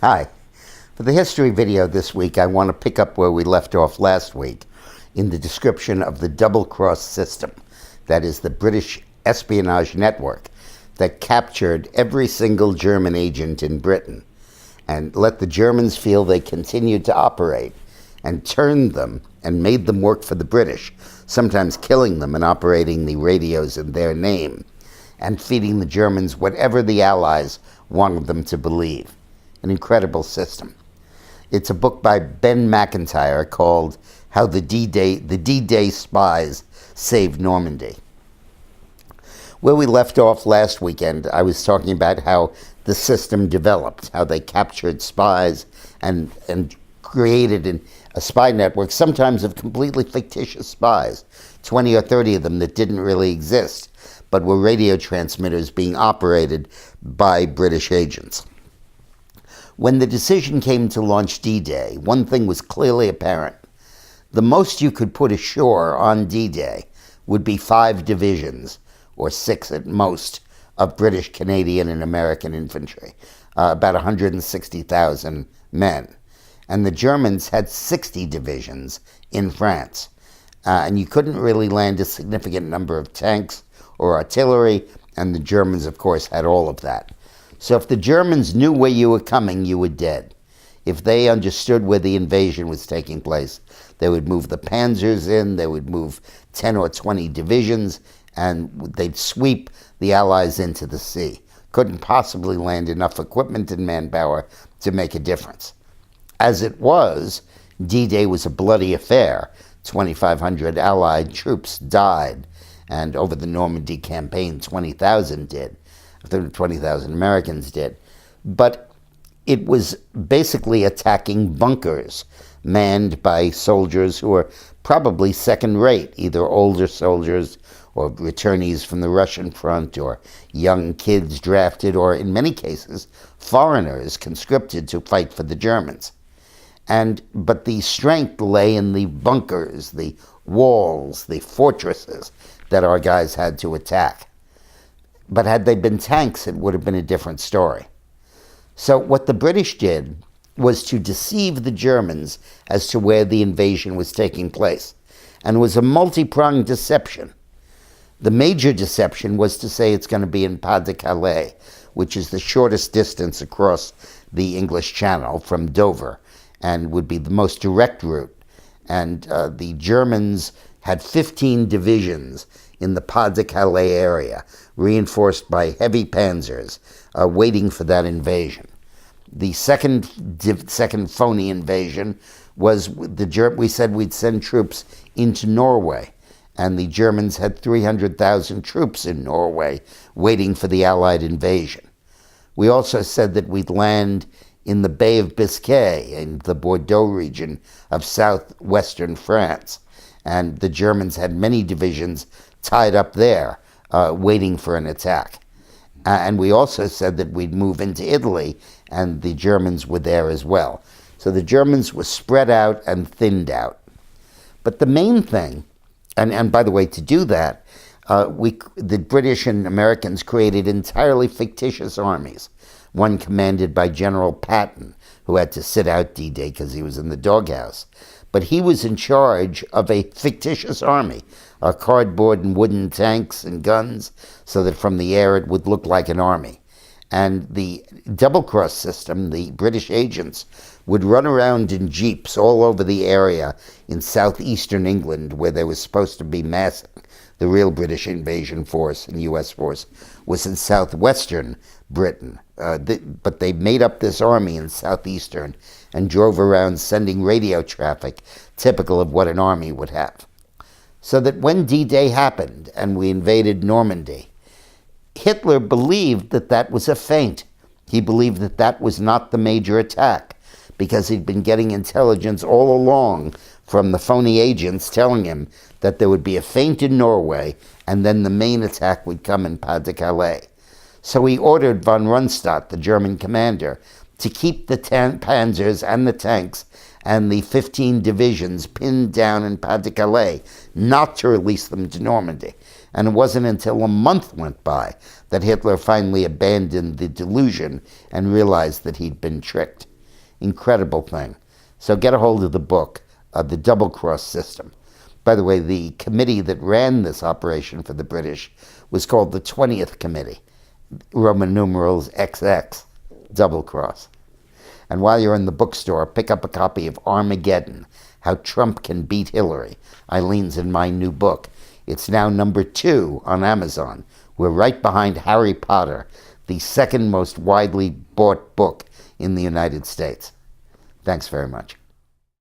Hi. For the history video this week, I want to pick up where we left off last week in the description of the double-cross system, that is, the British espionage network that captured every single German agent in Britain and let the Germans feel they continued to operate and turned them and made them work for the British, sometimes killing them and operating the radios in their name and feeding the Germans whatever the Allies wanted them to believe. An incredible system. It's a book by Ben McIntyre called How the D-Day Spies Saved Normandy. Where we left off last weekend, I was talking about how the system developed, how they captured spies and created a spy network, sometimes of completely fictitious spies, 20 or 30 of them that didn't really exist, but were radio transmitters being operated by British agents. When the decision came to launch D-Day, one thing was clearly apparent. The most you could put ashore on D-Day would be 5 divisions, or 6 at most, of British, Canadian, and American infantry, about 160,000 men. And the Germans had 60 divisions in France. And you couldn't really land a significant number of tanks or artillery, and the Germans, of course, had all of that. So if the Germans knew where you were coming, you were dead. If they understood where the invasion was taking place, they would move the panzers in, they would move 10 or 20 divisions, and they'd sweep the Allies into the sea. Couldn't possibly land enough equipment and manpower to make a difference. As it was, D-Day was a bloody affair. 2,500 Allied troops died, and over the Normandy campaign, 20,000 did. 20,000 Americans did. But it was basically attacking bunkers manned by soldiers who were probably second-rate, either older soldiers or returnees from the Russian front or young kids drafted or, in many cases, foreigners conscripted to fight for the Germans. But the strength lay in the bunkers, the walls, the fortresses that our guys had to attack. But had they been tanks, it would have been a different story. So what the British did was to deceive the Germans as to where the invasion was taking place. And it was a multi-pronged deception. The major deception was to say it's going to be in Pas-de-Calais, which is the shortest distance across the English Channel from Dover, and would be the most direct route. And the Germans had 15 divisions in the Pas-de-Calais area, reinforced by heavy panzers, waiting for that invasion. The second phony invasion was we said we'd send troops into Norway, and the Germans had 300,000 troops in Norway waiting for the Allied invasion. We also said that we'd land in the Bay of Biscay, in the Bordeaux region of southwestern France, and the Germans had many divisions tied up there, waiting for an attack. And we also said that we'd move into Italy, and the Germans were there as well. So the Germans were spread out and thinned out. But the main thing, and by the way, to do that, the British and Americans created entirely fictitious armies, one commanded by General Patton, who had to sit out D-Day because he was in the doghouse. But he was in charge of a fictitious army, cardboard and wooden tanks and guns, so that from the air it would look like an army. And the double-cross system, the British agents, would run around in jeeps all over the area in southeastern England where they were supposed to be massing. The real British invasion force and U.S. force was in southwestern Britain. But they made up this army in southeastern and drove around sending radio traffic typical of what an army would have. So that when D-Day happened and we invaded Normandy, Hitler believed that that was a feint. He believed that that was not the major attack because he'd been getting intelligence all along from the phony agents telling him that there would be a feint in Norway and then the main attack would come in Pas-de-Calais. So he ordered von Rundstedt, the German commander, to keep the panzers and the tanks and the 15 divisions pinned down in Pas-de-Calais, not to release them to Normandy. And it wasn't until a month went by that Hitler finally abandoned the delusion and realized that he'd been tricked. Incredible thing. So get a hold of the book, The Double Cross System. By the way, the committee that ran this operation for the British was called the 20th Committee, Roman numerals XX, double cross. And while you're in the bookstore, pick up a copy of Armageddon, How Trump Can Beat Hillary, Eileen's and my new book. It's now #2 on Amazon. We're right behind Harry Potter, the second most widely bought book in the United States. Thanks very much.